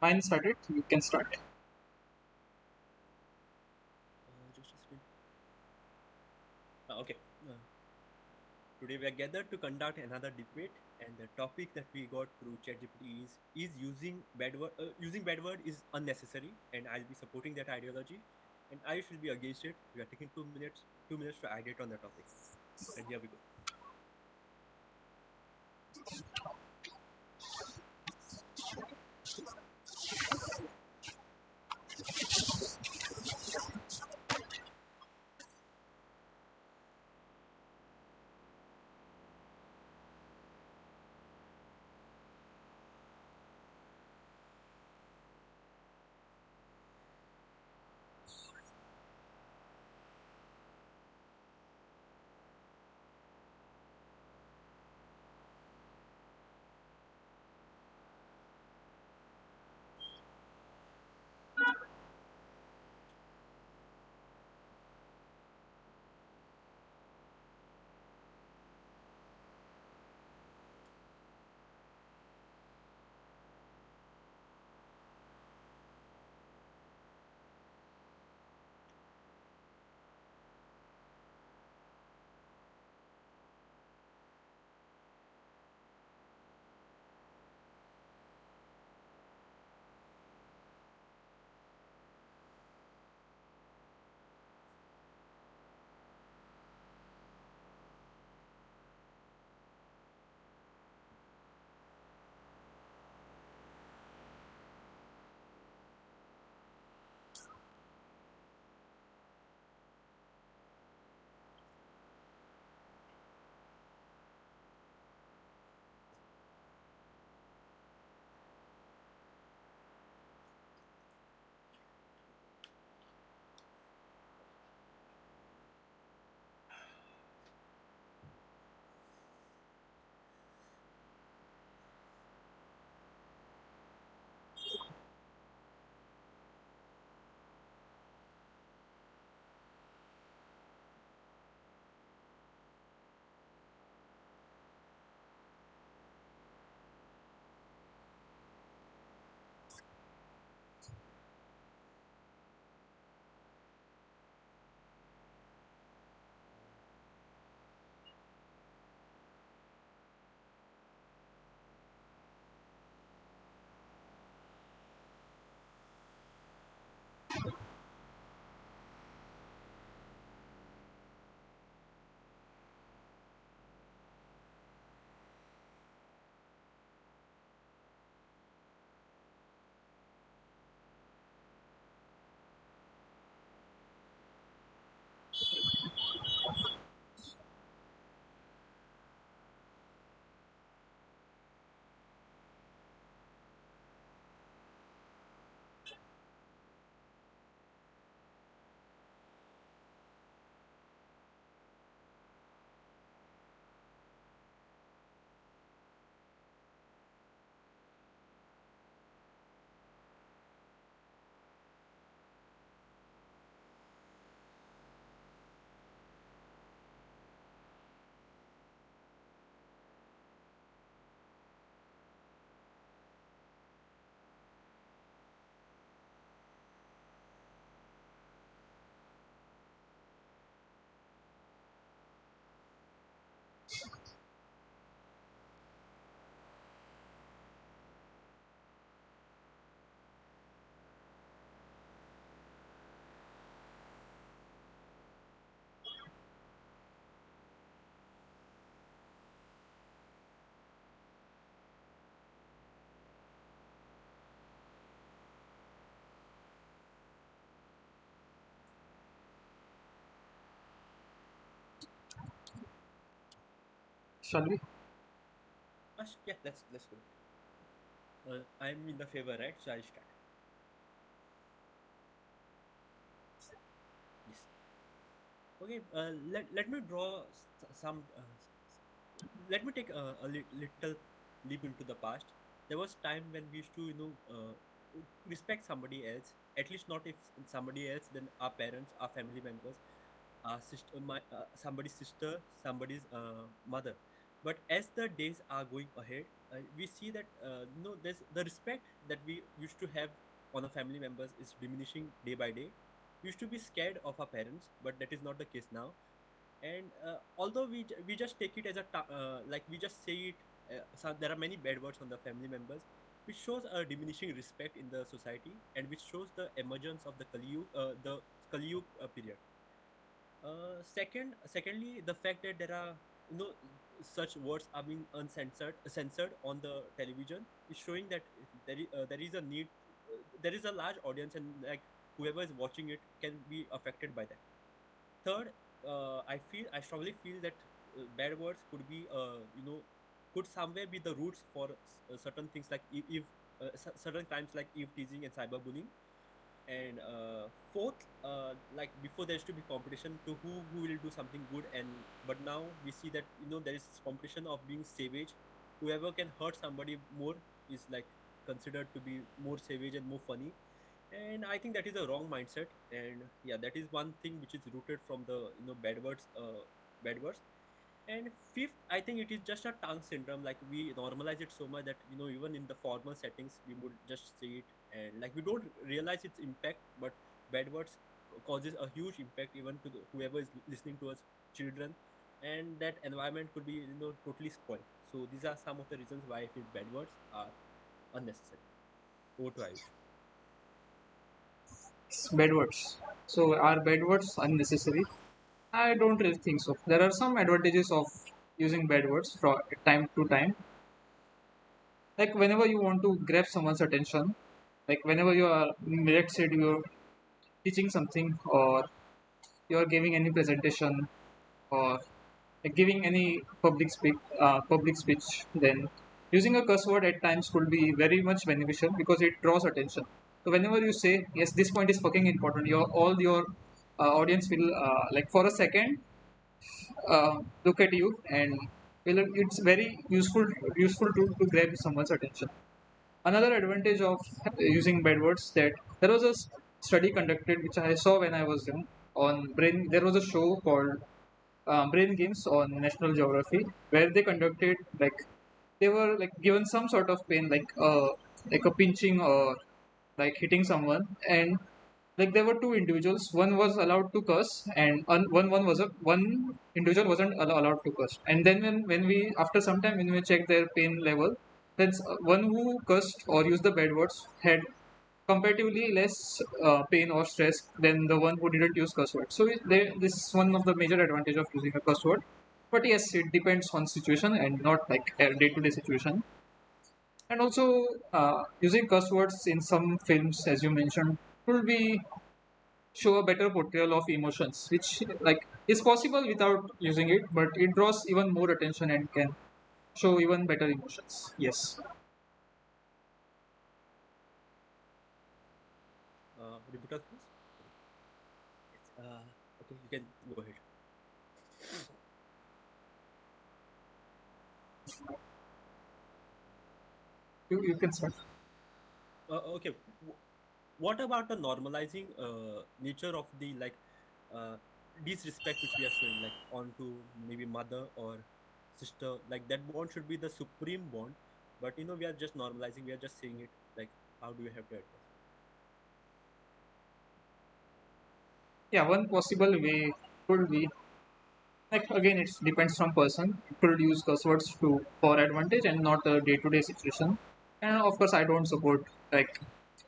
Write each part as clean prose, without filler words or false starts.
Mine started. You can start. Just a second. Okay. Uh, Today we are gathered to conduct another debate, and the topic that we got through ChatGPT is using bad word is unnecessary, and I'll be supporting that ideology, and I will be against it. We are taking 2 minutes to ideate on the topic, and here we go. Shall we? Yeah, let's go. I'm in the favor, right? So I'll start. Yes. Okay. Let me draw some. Let me take a little leap into the past. There was time when we used to, respect somebody else. At least not if somebody else, then our parents, our family members, our sister, somebody's sister, somebody's mother. But as the days are going ahead, we see that there's the respect that we used to have on our family members is diminishing day by day. We used to be scared of our parents, but that is not the case now. And although we just take it as like we just say it, so there are many bad words on the family members, which shows a diminishing respect in the society, and which shows the emergence of the Kali period. Secondly, the fact that there are such words are being censored on the television is showing that there is a need, there is a large audience, and like whoever is watching it can be affected by that. Third, I strongly feel that bad words could be could somewhere be the roots for certain things like if certain crimes like eve teasing and cyberbullying. And fourth, like before there used to be competition to who will do something good, and but now we see that there is competition of being savage. Whoever can hurt somebody more is like considered to be more savage and more funny. And I think that is a wrong mindset. And yeah, that is one thing which is rooted from the bad words. And fifth, I think it is just a tongue syndrome. Like we normalize it so much that even in the formal settings, we would just say it, and like we don't realize its impact. But bad words causes a huge impact even to whoever is listening to us, children, and that environment could be totally spoiled. So these are some of the reasons why I feel bad words are unnecessary. Over to Ayush. Bad words. So are bad words unnecessary? I don't really think so. There are some advantages of using bad words from time to time. Like whenever you want to grab someone's attention, like whenever you are, let's say you're teaching something or you're giving any presentation or like giving any public speech, then using a curse word at times could be very much beneficial because it draws attention. So whenever you say yes, this point is fucking important, your audience will like for a second look at you and it's very useful to grab someone's attention. Another advantage of using bad words that there was a study conducted which I saw when I was young on brain. There was a show called brain games on National Geography where they conducted like they were like given some sort of pain like a pinching or like hitting someone, and like there were two individuals. One was allowed to curse and one individual wasn't allowed to curse. And then when we after some time when we checked their pain level, then one who cursed or used the bad words had comparatively less pain or stress than the one who didn't use curse word. So this is one of the major advantage of using a curse word. But yes, it depends on situation and not like a day-to-day situation. And also using curse words in some films, as you mentioned, will be show a better portrayal of emotions, which like is possible without using it, but it draws even more attention and can show even better emotions. Yes. Rebuttal, please. Yes. Okay, you can go ahead. You can start. Okay. What about the normalizing nature of the uh, disrespect which we are showing, like onto maybe mother or sister? Like that bond should be the supreme bond, but we are just normalizing. We are just saying it. Like, how do you have to address it? Yeah, one possible way could be like again it depends from person. You could use curse words to for advantage and not a day-to-day situation. And of course I don't support like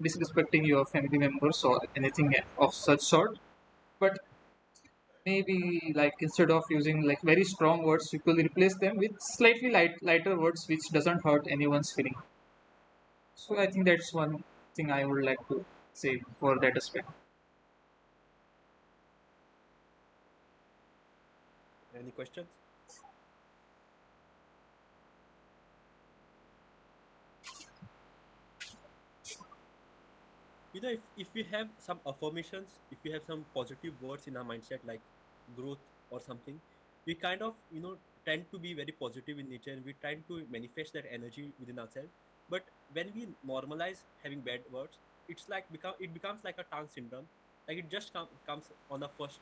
disrespecting your family members or anything of such sort. But maybe like instead of using like very strong words, you could replace them with slightly lighter words which doesn't hurt anyone's feeling. So I think that's one thing I would like to say for that aspect. Any questions? If we have some affirmations, if we have some positive words in our mindset like growth or something, we kind of tend to be very positive in nature, and we try to manifest that energy within ourselves. But when we normalize having bad words, it becomes like a tongue syndrome. Like it just comes on the first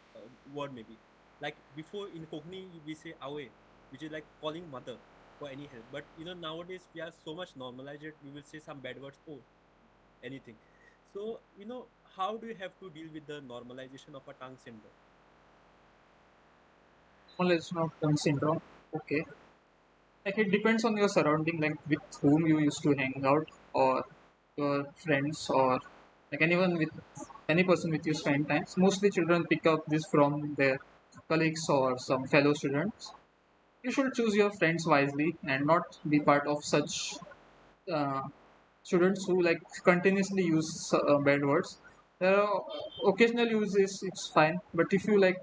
word maybe. Like before in Kokni we say awe, which is like calling mother. for any help. But nowadays we are so much normalized it. We will say some bad words. Oh, anything. So how do you have to deal with the normalization of a tongue syndrome? Knowledge of Down syndrome. Okay. Like it depends on your surrounding, like with whom you used to hang out, or your friends, or like anyone with any person with you spend times. Mostly children pick up this from their colleagues or some fellow students. You should choose your friends wisely and not be part of such uh, students who like continuously use bad words. There are occasional uses, it's fine, but if you like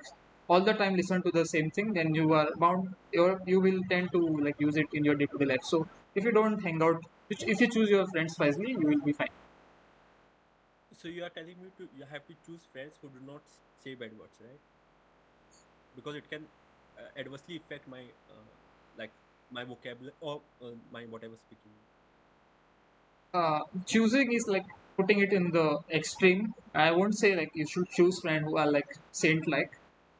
all the time listen to the same thing, then you are bound, you will tend to like use it in your day-to-day life. So if you don't hang out, if you choose your friends wisely, you will be fine. So you are telling me to you have to choose friends who do not say bad words, right? Because it can adversely affect my like my vocabulary or my whatever speaking. Choosing is like putting it in the extreme. I won't say like you should choose friends who are like saint like,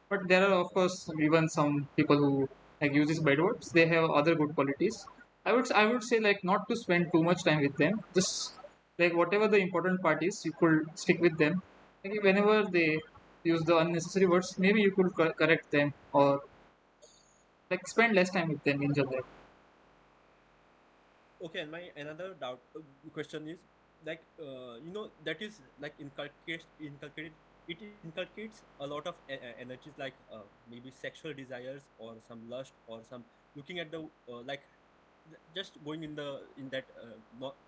but there are of course even some people who like uses bad words. They have other good qualities. I would say like not to spend too much time with them. Just like whatever the important part is, you could stick with them. Like whenever they use the unnecessary words, maybe you could correct them or like spend less time with them in general. Okay, and my another doubt question is like that is like inculcated it inculcates a lot of energies like maybe sexual desires or some lust or some looking at the like just going in that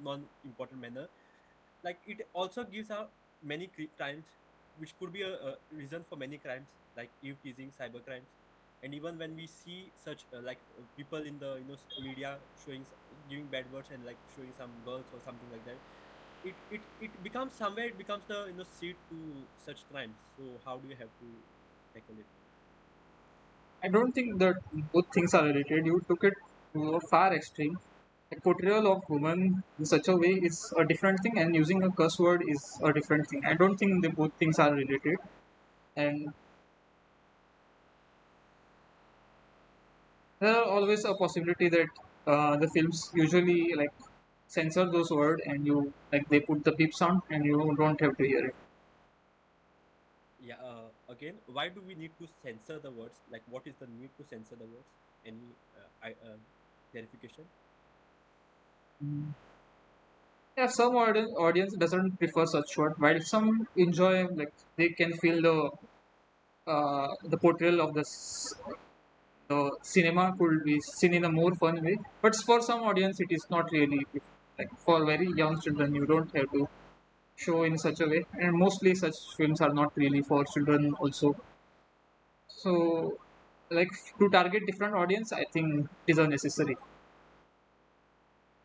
non important manner. Like it also gives out many crimes which could be a reason for many crimes like eve teasing, cyber crimes. And even when we see such people in the media showing giving bad words and like showing some girls or something like that, it becomes somewhere it becomes the seed to such crimes. So how do you have to tackle it? I don't think that both things are related. You took it to a far extreme. A portrayal of woman in such a way is a different thing, and using a curse word is a different thing. I don't think the both things are related. And there are always a possibility that the films usually like censor those words, and you like they put the beep sound, and you don't have to hear it. Yeah, again, why do we need to censor the words? Like what is the need to censor the words? Any clarification? Mm. Yeah, some audience doesn't prefer such word, while some enjoy like they can feel the portrayal of the cinema could be seen in a more fun way. But for some audience, it is not really like for very young children. You don't have to show in such a way, and mostly such films are not really for children also. So, like to target different audience, I think it is unnecessary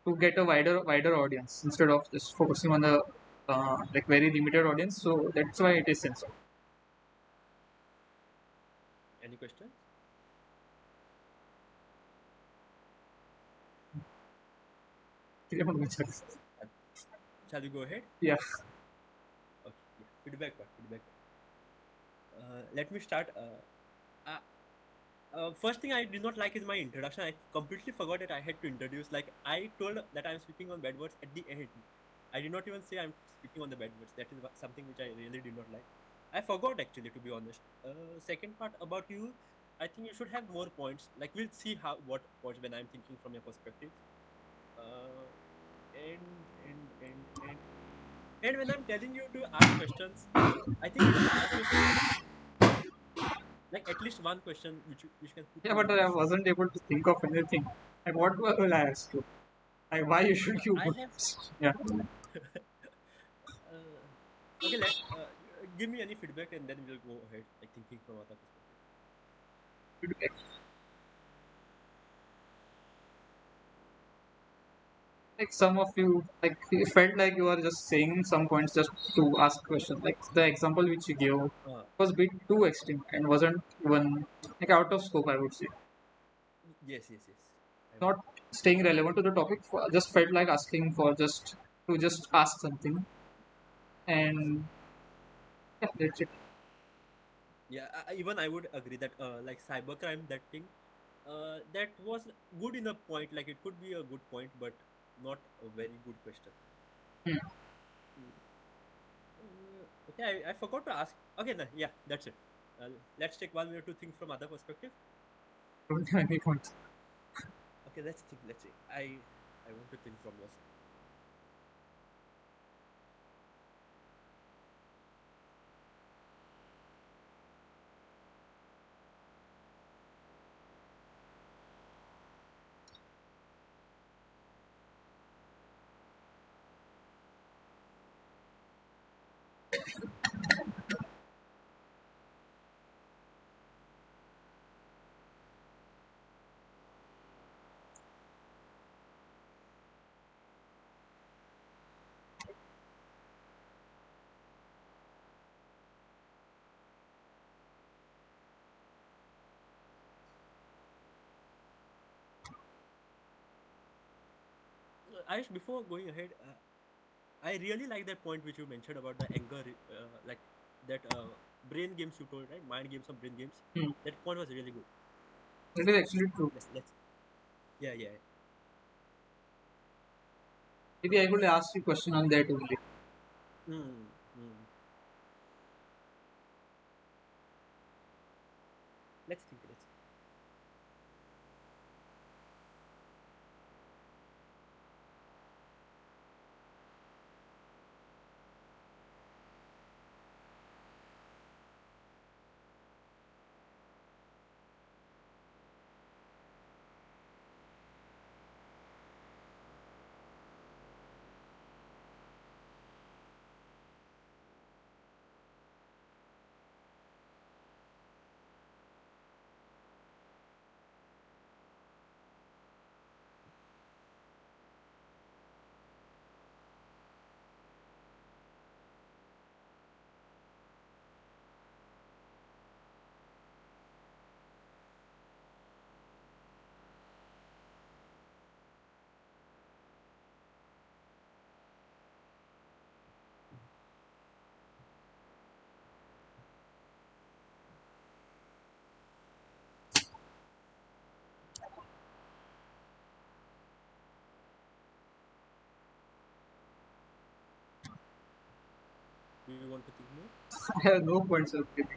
to get a wider audience instead of just focusing on the like very limited audience. So that's why it is censored. Any questions? Uh, Shall we go ahead? Yeah. Okay. Yeah. Feedback part. Feedback part. Let me start. Uh, First thing I did not like is my introduction. I completely forgot that I had to introduce. Like I told that I'm speaking on bad words at the end. I did not even say I'm speaking on the bad words. That is something which I really did not like. I forgot actually, to be honest. Second part about you, I think you should have more points. Like we'll see how what points when I'm thinking from your perspective. Uh, and when I'm telling you to ask questions, I think you should ask your question like at least one question which can put Yeah, you but in the I shoes. wasn't able to think of anything. Like, what will I ask you? Like, why should you I put have yeah. okay. Let give me any feedback and then we'll go ahead. Like thinking from other perspective. Like some of you like it felt like you are just saying some points just to ask questions. Like the example which you gave Uh, was a bit too extreme and wasn't even like out of scope, I would say. yes, yes, yes. I would Not agree. staying relevant to the topic. Just felt like asking for just to just ask something, Yes. and yeah, that's it. Yeah. Even I would agree that like cybercrime, that thing. That was good in a point. Like it could be a good point, but not a very good question. Hmm. Mm. Okay, I forgot to ask. Okay, yeah, that's it. Let's take 1 minute to think from other perspective. Don't have any points. Okay, let's think. Let's see. I want to think from your side. Ayush, before going ahead, I really like that point which you mentioned about the anger, like that brain games you told, right? Mind games or brain games. Hmm. That point was really good. That is actually true. Let's yeah, yeah. Maybe I could ask you a question on that only. Hmm. Hmm. Let's think. Let's think. Do you want to think more? I have no points of view.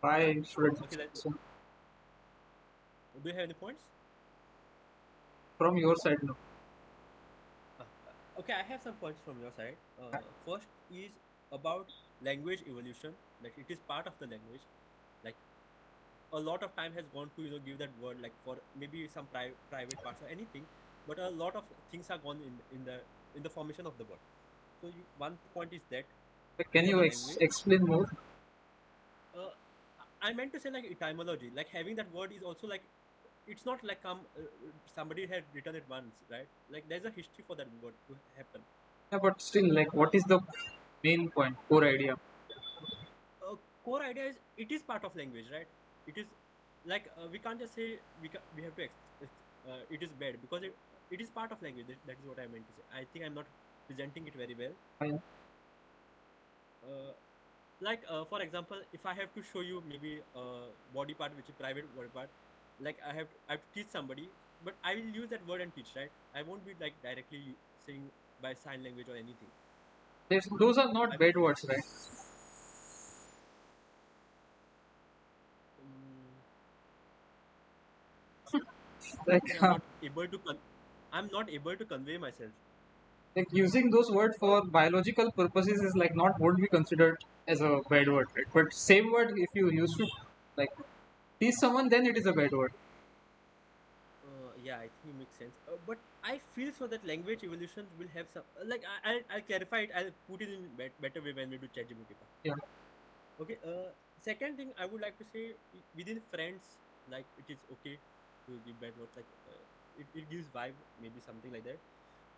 Why should Okay. Let. so Do you have any points? from your side no? Okay, I have some points from your side. First is about language evolution. Like it is part of the language. Like a lot of time has gone to give that word like for maybe some private parts or anything, but a lot of things are gone in the formation of the word. So one point is that Like, can for you the language. explain more? Uh, I meant to say like etymology. Like having that word is also like it's not like somebody had written it once, right? Like there's a history for that word to happen. Yeah, but still, like, what Uh, is the main point, core idea? Core idea is it is part of language, right? It is like we can't just say we have to it is bad because it is part of language. That is what I meant to say. I think I'm not presenting it very well. Yeah. uh, like for example, if I have to show you maybe a body part which is private body part, like I have to teach somebody, but I will use that word and teach, right? I won't be like directly saying by sign language or anything. Those are I not will bad words, right? um, I Like, think I'm not able to convey myself. like using those words uh, for biological purposes is like not won't be considered as a bad word, right? But same word if you use to like tease someone, then it is a bad word. yeah, I think it makes sense. But I feel so that language evolution will have some like I'll clarify it. I'll put it in better way when we do ChatGPT. Yeah. Okay. Second thing I would like to say within friends, like it is okay to give bad words. Like it gives vibe, maybe something like that.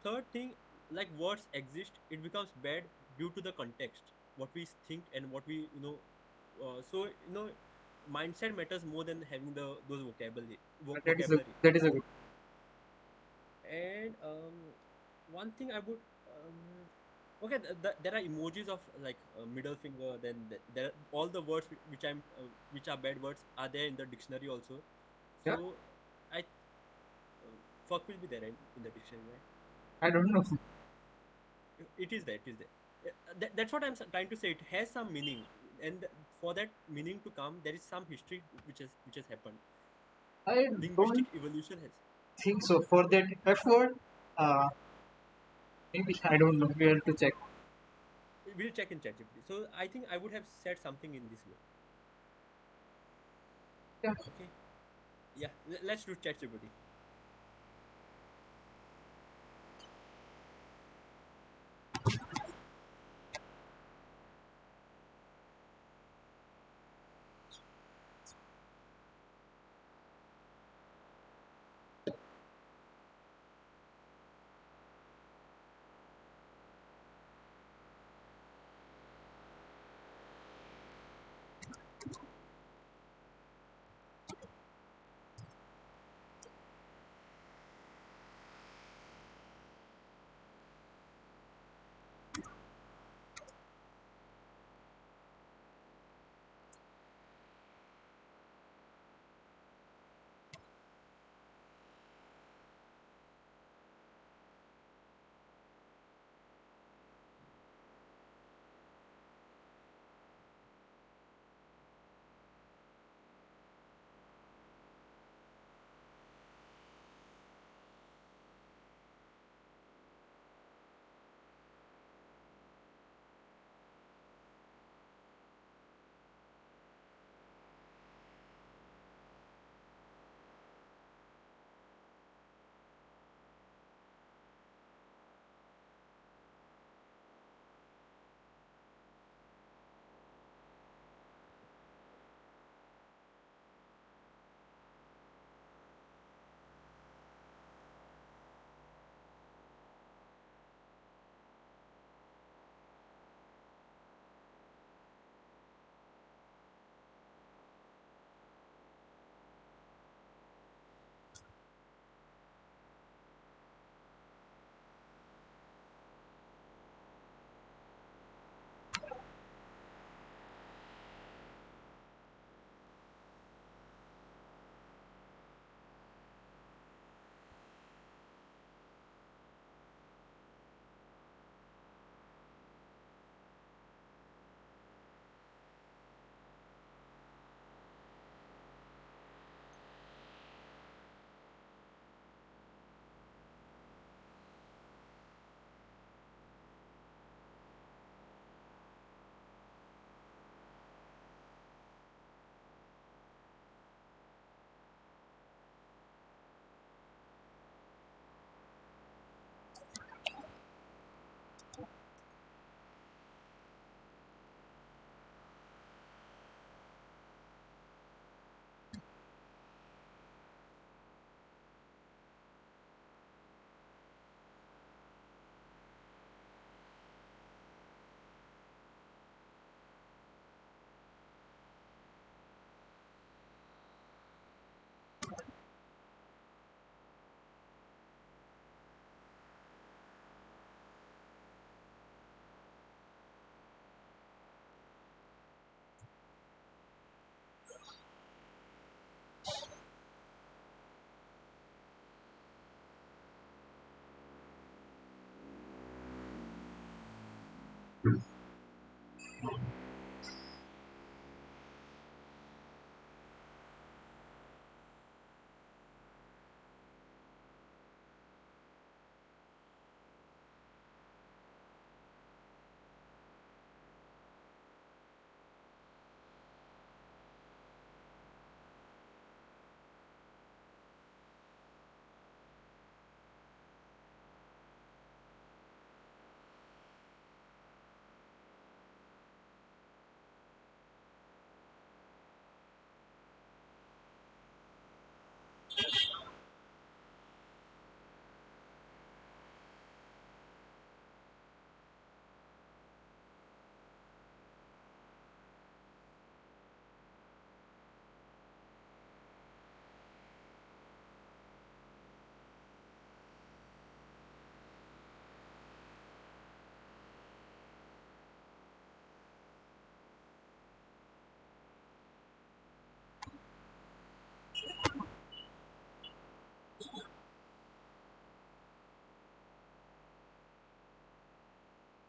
Third thing, like words exist, it becomes bad due to the context, what we think and what we So mindset matters more than having those vocabulary. That is a good. And one thing I would okay, there are emojis of like middle finger. Then there all the words which are bad words are there in the dictionary also. Yeah, So I fuck will be there in the dictionary, right? I don't know. It is there. It is there. That's what I'm trying to say. It has some meaning, and for that meaning to come, there is some history which has happened. I don't Linguistic evolution has. think so. For that F word, uh, maybe I don't know. We have to check. We'll check in ChatGPT. So I think I would have said something in this way. Yeah. Okay. Yeah. Let's do ChatGPT.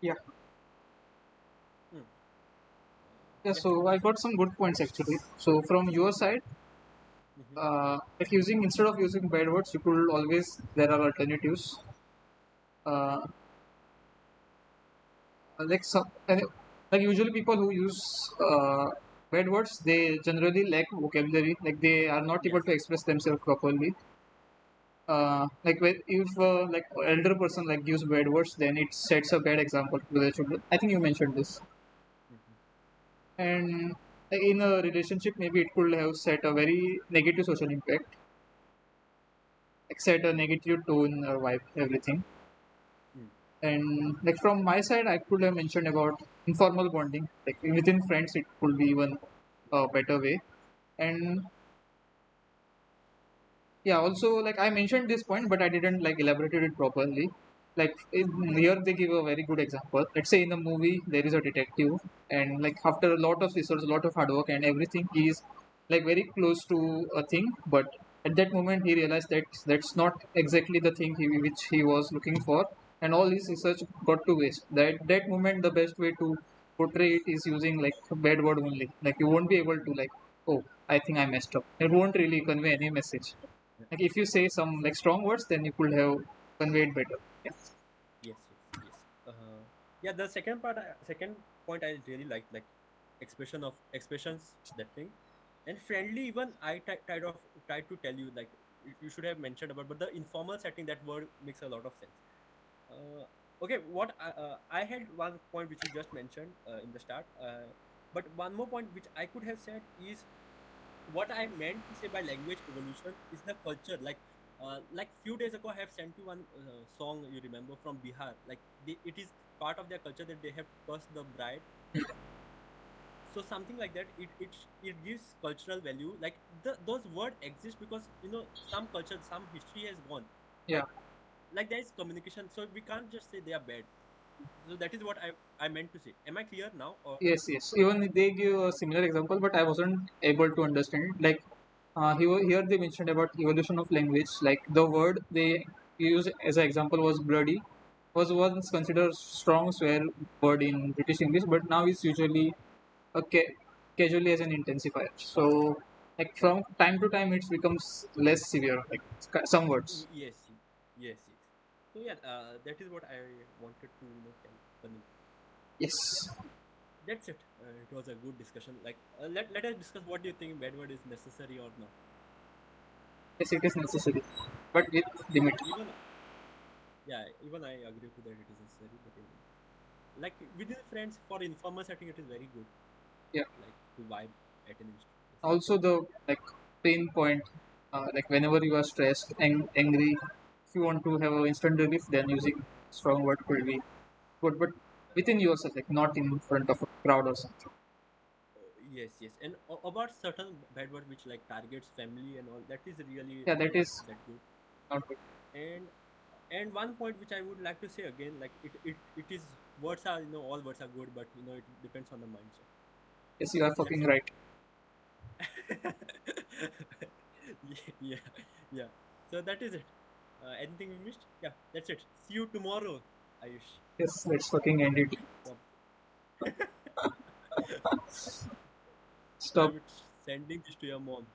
Yeah. Hmm. Yeah. That's it. So I got some good points actually. So from your side, Mm-hmm. like using instead of using bad words, you could always there are alternatives. Uh, like some like usually people who use bad words, they generally lack vocabulary. Like they are not able Yes. to express themselves properly. Like if like elder person like use bad words, then it sets a bad example to the children. I think you mentioned this. Mm-hmm. And in a relationship, maybe it could have set a very negative social impact, like set a negative tone or vibe, everything. Mm. And like from my side, I could have mentioned about informal bonding, like within friends, it could be even a better way. And yeah, also like I mentioned this point, but I didn't like elaborated it properly. Like here they give a very good example. Let's say in the movie there is a detective, and like after a lot of research, a lot of hard work and everything, he is like very close to a thing. But at that moment he realized that that's not exactly the thing which he was looking for, and all his research got to waste. That moment, the best way to portray it is using like a bad word only. Like you won't be able to like, oh, I think I messed up. It won't really convey any message. Like if you say Yes. some like strong words, then you could have conveyed better. Yeah. Yes. Yes. Yes. Yeah. The second part, second point, I really like expression of expressions, that thing, and friendly. Even I tried to tell you, like, you should have mentioned about, but the informal setting, that word makes a lot of sense. Uh, okay, what I had one point which you just mentioned in the start, but one more point which I could have said is, what I meant to say by language evolution is the culture. Like few days ago, I have sent you one song, you remember, from Bihar. Like it is part of their culture that they have to curse the bride. So something like that. It gives cultural value. Like those words exist because some culture, some history has gone. Yeah. Like there is communication, so we can't just say they are bad. So that is what I meant to say. Am I clear now? Or Yes, yes. Even they give a similar example, but I wasn't able to understand it. Like here they mentioned about evolution of language. Like the word they use as an example was bloody, was once considered strong swear word in British English, but now it's usually a casually as an intensifier. So like from time to time, it becomes less severe. Like some words. yes, yes, yes. So yeah, that is what I wanted to convey. Yes. That's it. It was a good discussion. Like let us discuss, what do you think, bad word is necessary or not? Yes, it is necessary, but with limit. Even even I agree to that it is necessary, but in limit. Like within friends, for informal setting, it is very good. Yeah. Like to vibe at an place. Also, the like pain point, like whenever you are stressed and angry, if you want to have an instant relief, then using strong word could be good, but within yourself, like not in front of a crowd or something. Yes, yes, and about certain bad word which like targets family and all, that is really Yeah, that not is that good. not good. And one point which I would like to say again, like it is, words are, all words are good, but it depends on the mindset. Yes, you are That's fucking it. right. Yeah, yeah. So that is it. Anything we missed? Yeah, that's it. See you tomorrow, Ayush. Yes, let's fucking end it. Yep. Stop. I'm sending this to your mom.